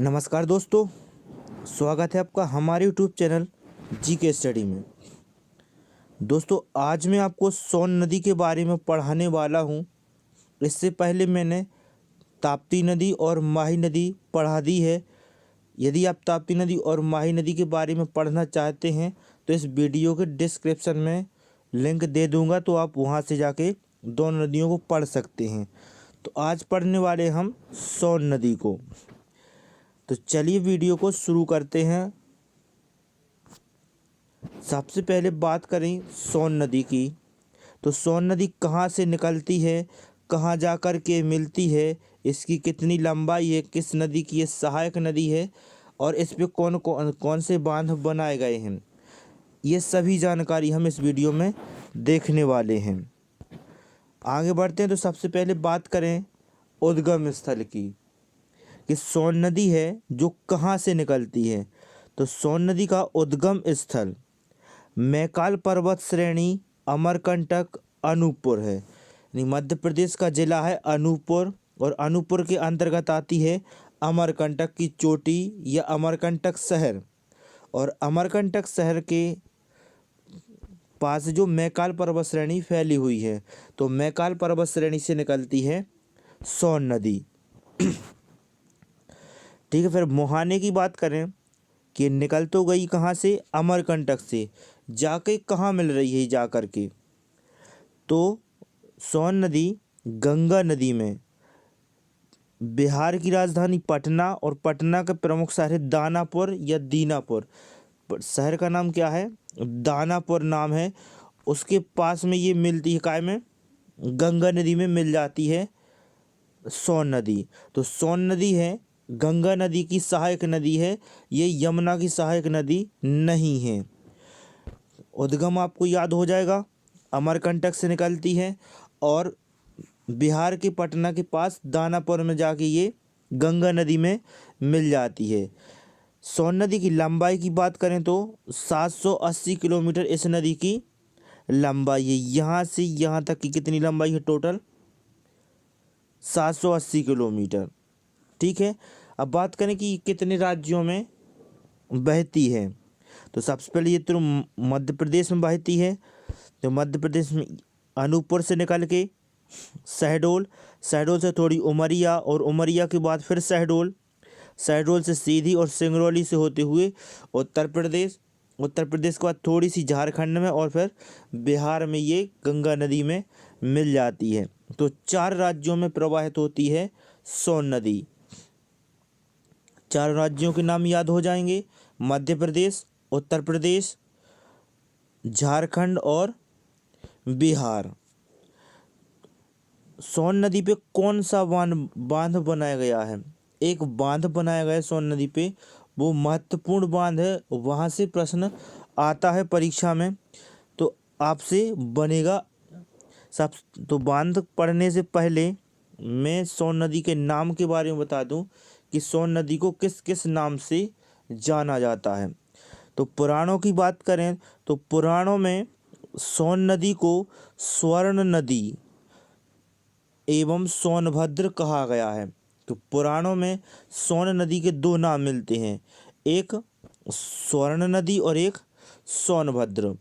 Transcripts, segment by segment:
नमस्कार दोस्तों, स्वागत है आपका हमारे यूट्यूब चैनल जी के स्टडी में। दोस्तों, आज मैं आपको सोन नदी के बारे में पढ़ाने वाला हूँ। इससे पहले मैंने ताप्ती नदी और माही नदी पढ़ा दी है। यदि आप ताप्ती नदी और माही नदी के बारे में पढ़ना चाहते हैं तो इस वीडियो के डिस्क्रिप्शन में लिंक दे दूँगा, तो आप वहाँ से जाके दोनों नदियों को पढ़ सकते हैं। तो आज पढ़ने वाले हम सोन नदी को। तो चलिए वीडियो को शुरू करते हैं। सबसे पहले बात करें सोन नदी की। तो सोन नदी कहाँ से निकलती है, कहाँ जाकर के मिलती है, इसकी कितनी लंबाई है, किस नदी की ये सहायक नदी है और इस पे कौन कौन कौन से बांध बनाए गए हैं, ये सभी जानकारी हम इस वीडियो में देखने वाले हैं। आगे बढ़ते हैं। तो सबसे पहले बात करें उद्गम स्थल की कि सोन नदी है जो कहाँ से निकलती है। तो सोन नदी का उद्गम स्थल मैकाल पर्वत श्रेणी, अमरकंटक, अनूपपुर है। यानी मध्य प्रदेश का जिला है अनूपपुर और अनूपपुर के अंतर्गत आती है अमरकंटक की चोटी या अमरकंटक शहर। और अमरकंटक शहर के पास जो मैकाल पर्वत श्रेणी फैली हुई है, तो मैकाल पर्वत श्रेणी से निकलती है सोन नदी। ठीक है, फिर मुहाने की बात करें कि निकल तो गई कहाँ से, अमरकंटक से, जाके कहाँ मिल रही है जाकर के। तो सोन नदी गंगा नदी में बिहार की राजधानी पटना और पटना का प्रमुख शहर है दानापुर या दीनापुर। शहर का नाम क्या है, दानापुर नाम है। उसके पास में ये मिलती है, काय में, गंगा नदी में मिल जाती है सोन नदी। तो सोन नदी है गंगा नदी की सहायक नदी है, ये यमुना की सहायक नदी नहीं है। उद्गम आपको याद हो जाएगा, अमरकंटक से निकलती है और बिहार के पटना के पास दानापुर में जाके ये गंगा नदी में मिल जाती है। सोन नदी की लंबाई की बात करें तो 780 किलोमीटर इस नदी की लंबाई है। यहाँ से यहाँ तक की कितनी लंबाई है टोटल, 780 किलोमीटर। ठीक है, अब बात करें कि कितने राज्यों में बहती है। तो सबसे पहले ये तो मध्य प्रदेश में बहती है। तो मध्य प्रदेश में अनूपपुर से निकल के शहडोल, शहडोल से थोड़ी उमरिया और उमरिया के बाद फिर शहडोल, शहडोल से सीधी और सिंगरौली से होते हुए उत्तर प्रदेश, उत्तर प्रदेश के बाद थोड़ी सी झारखंड में और फिर बिहार में ये गंगा नदी में मिल जाती है। तो 4 राज्यों में प्रवाहित होती है सोन नदी। 4 राज्यों के नाम याद हो जाएंगे, मध्य प्रदेश, उत्तर प्रदेश, झारखंड और बिहार। सोन नदी पे कौन सा बांध बनाया गया है, एक बांध बनाया गया है सोन नदी पे, वो महत्वपूर्ण बांध है। वहाँ से प्रश्न आता है परीक्षा में, तो आपसे बनेगा सब। तो बांध पढ़ने से पहले मैं सोन नदी के नाम के बारे में बता दूं कि सोन नदी को किस किस नाम से जाना जाता है। तो पुराणों की बात करें तो पुराणों में सोन नदी को स्वर्ण नदी एवं सोनभद्र कहा गया है। तो पुराणों में सोन नदी के 2 नाम मिलते हैं, एक स्वर्ण नदी और एक सोनभद्र।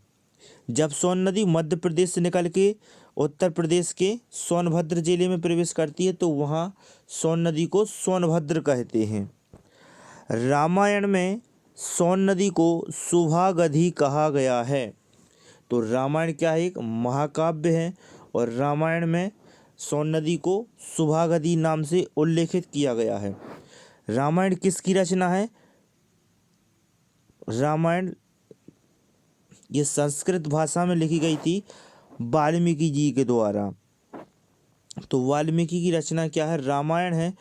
जब सोन नदी मध्य प्रदेश से निकल के उत्तर प्रदेश के सोनभद्र जिले में प्रवेश करती है तो वहाँ सोन नदी को सोनभद्र कहते हैं। रामायण में सोन नदी को सुभागधि कहा गया है। तो रामायण क्या है, एक महाकाव्य है और रामायण में सोन नदी को सुभागधि नाम से उल्लेखित किया गया है। रामायण किसकी रचना है, रामायण ये संस्कृत भाषा में लिखी गई थी वाल्मीकि जी के द्वारा। तो वाल्मीकि की रचना क्या है, रामायण है।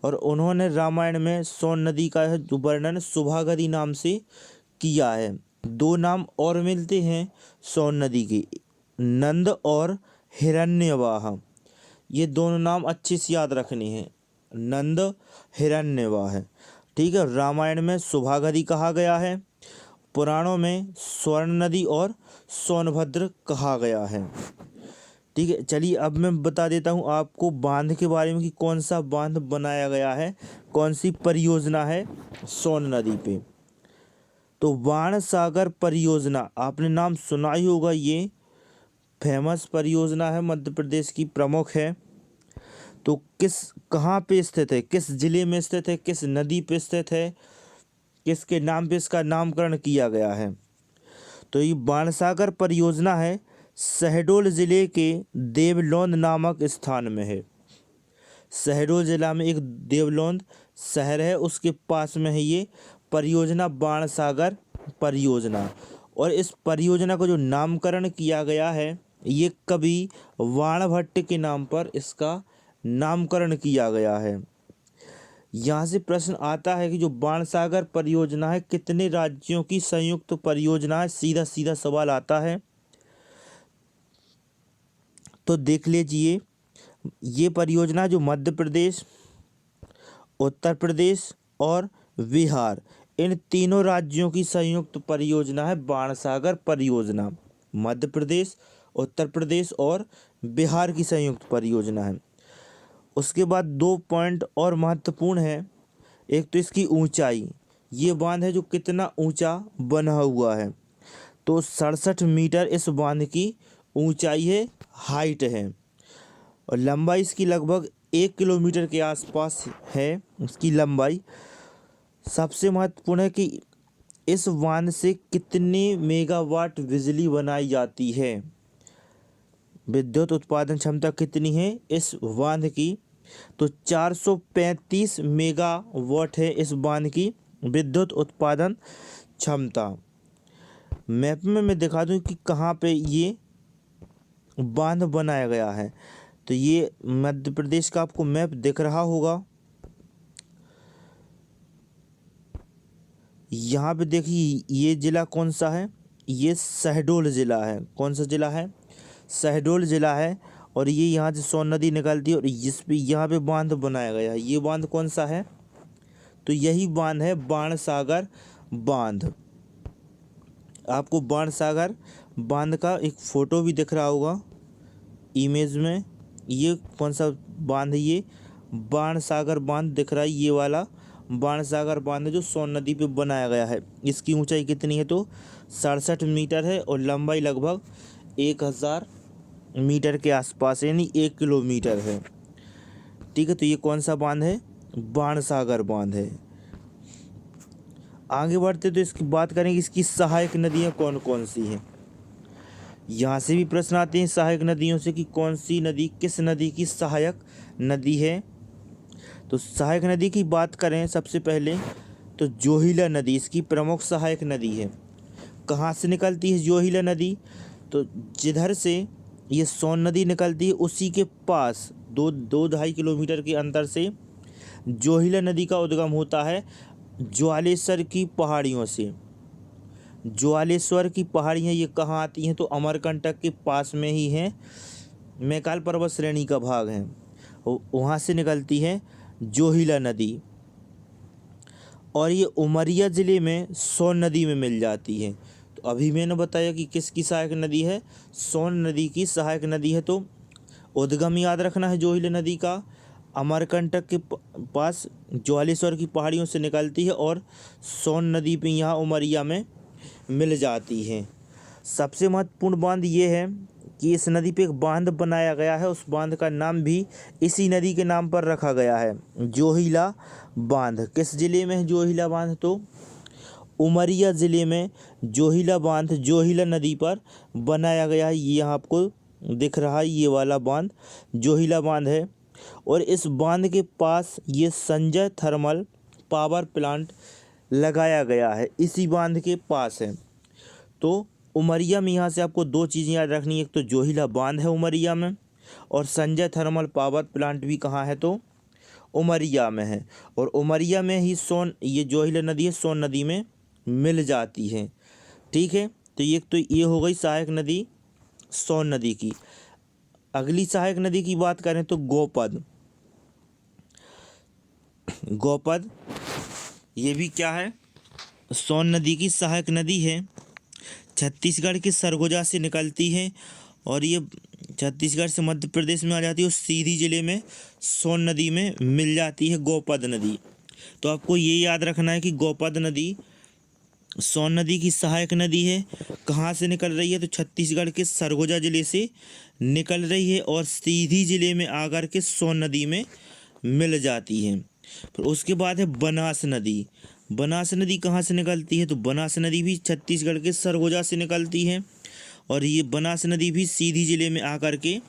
और उन्होंने रामायण में सोन नदी का जो वर्णन सुभागधि नाम से किया है। 2 नाम और मिलते हैं सोन नदी के, नंद और हिरण्यवाह। ये दोनों नाम अच्छे से याद रखने हैं, नंद, हिरण्यवाह। ठीक है, रामायण में सुभागधि कहा गया है, पुराणों में स्वर्ण नदी और सोनभद्र कहा गया है। ठीक है, चलिए अब मैं बता देता हूँ आपको बांध के बारे में कि कौन सा बांध बनाया गया है, कौन सी परियोजना है सोन नदी पे। तो बाण सागर परियोजना आपने नाम सुना ही होगा, ये फेमस परियोजना है, मध्य प्रदेश की प्रमुख है। तो कहाँ पे स्थित है, किस जिले में स्थित है, किस नदी पे स्थित है, किसके नाम पे इसका नामकरण किया गया है। तो ये बाणसागर परियोजना है, शहडोल जिले के देवलोंद नामक स्थान में है। शहडोल जिला में एक देवलोंद शहर है, उसके पास में है ये परियोजना बाणसागर परियोजना। और इस परियोजना को जो नामकरण किया गया है, ये कवि बाणभट्ट के नाम पर इसका नामकरण किया गया है। यहाँ से प्रश्न आता है कि जो बाणसागर परियोजना है कितने राज्यों की संयुक्त परियोजना है, सीधा सीधा सवाल आता है। तो देख लीजिए, ये परियोजना जो मध्य प्रदेश, उत्तर प्रदेश और बिहार, इन तीनों राज्यों की संयुक्त परियोजना है बाणसागर परियोजना। मध्य प्रदेश, उत्तर प्रदेश और बिहार की संयुक्त परियोजना है। उसके बाद 2 पॉइंट और महत्वपूर्ण है। एक तो इसकी ऊंचाई, ये बांध है जो कितना ऊंचा बना हुआ है, तो 67 मीटर इस बांध की ऊंचाई है, हाइट है। और लंबाई इसकी लगभग 1 किलोमीटर के आसपास है उसकी लंबाई। सबसे महत्वपूर्ण है कि इस बांध से कितने मेगावाट बिजली बनाई जाती है, विद्युत उत्पादन क्षमता कितनी है इस बांध की। तो 435 मेगावाट है इस बांध की विद्युत उत्पादन क्षमता। मैप में मैं दिखा दूं कि कहाँ पे ये बांध बनाया गया है। तो ये मध्य प्रदेश का आपको मैप दिख रहा होगा। यहाँ पे देखिए, ये जिला कौन सा है, ये शहडोल जिला है। कौन सा जिला है, शहडोल जिला है। और ये यहाँ से सोन नदी निकलती है और इस पे यहाँ पे बांध बनाया गया है। ये बांध कौन सा है, तो यही बांध है बाणसागर बांध। आपको बाणसागर बांध का एक फ़ोटो भी दिख रहा होगा इमेज में। ये कौन सा बांध है, ये बाणसागर बांध दिख रहा है, ये वाला बाणसागर बांध है जो सोन नदी पे बनाया गया है। इसकी ऊंचाई कितनी है, तो 67 मीटर है और लंबाई लगभग 1000 मीटर के आसपास, यानी 1 किलोमीटर है। ठीक है, तो ये कौन सा बांध है, बाणसागर बांध है। आगे बढ़ते तो इसकी बात करेंगे, इसकी सहायक नदियाँ कौन कौन सी हैं। यहाँ से भी प्रश्न आते हैं सहायक नदियों से कि कौन सी नदी किस नदी की सहायक नदी है। तो सहायक नदी की बात करें सबसे पहले तो जोहिला नदी इसकी प्रमुख सहायक नदी है। कहाँ से निकलती है जोहिला नदी, तो जिधर से ये सोन नदी निकलती है उसी के पास 2-2.5 किलोमीटर के अंतर से जोहिला नदी का उद्गम होता है ज्वालेश्वर की पहाड़ियों से। ज्वालेश्वर की पहाड़ियाँ ये कहाँ आती हैं, तो अमरकंटक के पास में ही हैं, मैकाल पर्वत श्रेणी का भाग है, वहाँ से निकलती है जोहिला नदी। और ये उमरिया ज़िले में सोन नदी में मिल जाती है। तो अभी मैंने बताया कि किसकी सहायक नदी है, सोन नदी की सहायक नदी है। तो उद्गम याद रखना है जोहिला नदी का, अमरकंटक के पास ज्वालेश्वर की पहाड़ियों से निकलती है और सोन नदी पे यहाँ उमरिया में मिल जाती है। सबसे महत्वपूर्ण बांध ये है कि इस नदी पे एक बांध बनाया गया है, उस बांध का नाम भी इसी नदी के नाम पर रखा गया है, जोहिला बांध। किस जिले में है जोहिला बांध, तो उमरिया ज़िले में जोहिला बांध जोहिला नदी पर बनाया गया है। ये यहाँ आपको दिख रहा है, ये वाला बांध जोहिला बांध है। और इस बांध के पास ये संजय थर्मल पावर प्लांट लगाया गया है, इसी बांध के पास है। तो उमरिया में यहाँ से आपको 2 चीज़ें याद रखनी है, एक तो जोहिला बांध है उमरिया में, और संजय थर्मल पावर प्लांट भी कहाँ है, तो उमरिया में है। और उमरिया में ही ये जोहिला नदी है सोन नदी में मिल जाती है। ठीक है, तो ये हो गई सहायक नदी सोन नदी की। अगली सहायक नदी की बात करें तो गोपद। गोपद ये भी क्या है, सोन नदी की सहायक नदी है, छत्तीसगढ़ की सरगुजा से निकलती है और ये छत्तीसगढ़ से मध्य प्रदेश में आ जाती है और सीधी जिले में सोन नदी में मिल जाती है गोपद नदी। तो आपको ये याद रखना है कि गोपद नदी सोन नदी की सहायक नदी है। कहाँ से निकल रही है? तो छत्तीसगढ़ के सरगुजा जिले से निकल रही है और सीधी जिले में आकर के सोन नदी में मिल जाती है। फिर उसके बाद है बनास नदी। बनास नदी कहाँ से निकलती है? तो बनास नदी भी छत्तीसगढ़ के सरगुजा से निकलती है और ये बनास नदी भी सीधी जिले में आकर के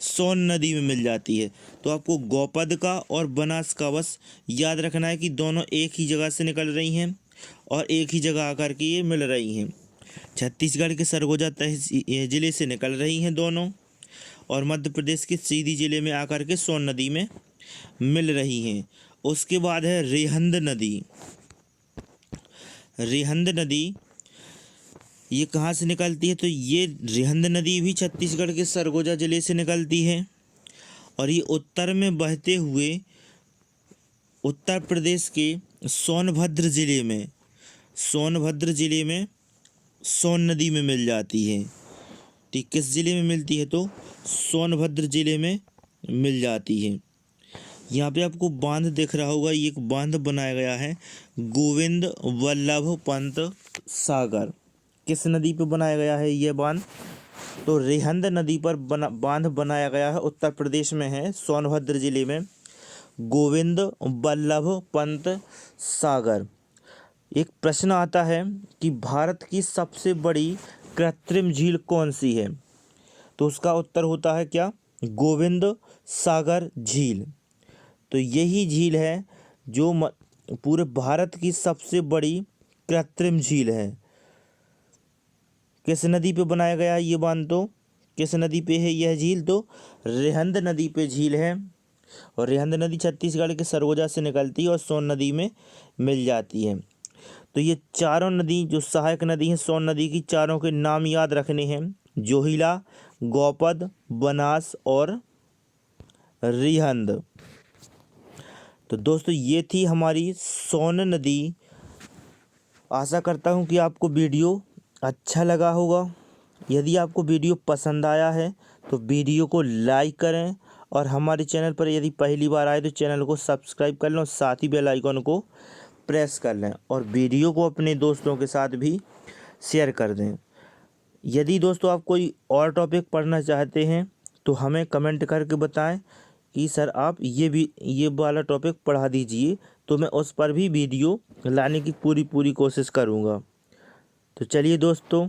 सोन नदी में मिल जाती है। तो आपको गोपद का और बनास का बस याद रखना है कि दोनों एक ही जगह से निकल रही हैं और एक ही जगह आकर के ये मिल रही हैं। छत्तीसगढ़ के सरगुजा जिले से निकल रही हैं दोनों और मध्य प्रदेश के सीधी जिले में आकर के सोन नदी में मिल रही हैं। उसके बाद है रिहंद नदी। रिहंद नदी ये कहाँ से निकलती है? तो ये रिहंद नदी भी छत्तीसगढ़ के सरगुजा जिले से निकलती है और ये उत्तर में बहते हुए उत्तर प्रदेश के सोनभद्र जिले में सोन नदी में मिल जाती है। ठीक, किस जिले में मिलती है? तो सोनभद्र जिले में मिल जाती है। यहाँ पे आपको बांध दिख रहा होगा, ये एक बांध बनाया गया है गोविंद वल्लभ पंत सागर। किस नदी पे बनाया गया है ये बांध? तो रिहंद नदी पर बांध बनाया गया है, उत्तर प्रदेश में है, सोनभद्र जिले में, गोविंद वल्लभ पंत सागर। एक प्रश्न आता है कि भारत की सबसे बड़ी कृत्रिम झील कौन सी है? तो उसका उत्तर होता है क्या? गोविंद सागर झील। तो यही झील है जो पूरे भारत की सबसे बड़ी कृत्रिम झील है। किस नदी पे बनाया गया है ये बांध? तो किस नदी पे है यह झील? तो रिहंद नदी पे झील है और रिहंद नदी छत्तीसगढ़ के सरगुजा से निकलती है और सोन नदी में मिल जाती है। तो ये चारों नदी जो सहायक नदी हैं सोन नदी की, चारों के नाम याद रखने हैं, जोहिला, गोपद, बनास और रिहंद। तो दोस्तों ये थी हमारी सोन नदी। आशा करता हूँ कि आपको वीडियो अच्छा लगा होगा। यदि आपको वीडियो पसंद आया है तो वीडियो को लाइक करें और हमारे चैनल पर यदि पहली बार आए तो चैनल को सब्सक्राइब कर लें और साथ ही बेल आइकन को प्रेस कर लें और वीडियो को अपने दोस्तों के साथ भी शेयर कर दें। यदि दोस्तों आप कोई और टॉपिक पढ़ना चाहते हैं तो हमें कमेंट करके बताएं कि सर आप ये वाला टॉपिक पढ़ा दीजिए, तो मैं उस पर भी वीडियो लाने की पूरी कोशिश करूँगा। तो चलिए दोस्तों,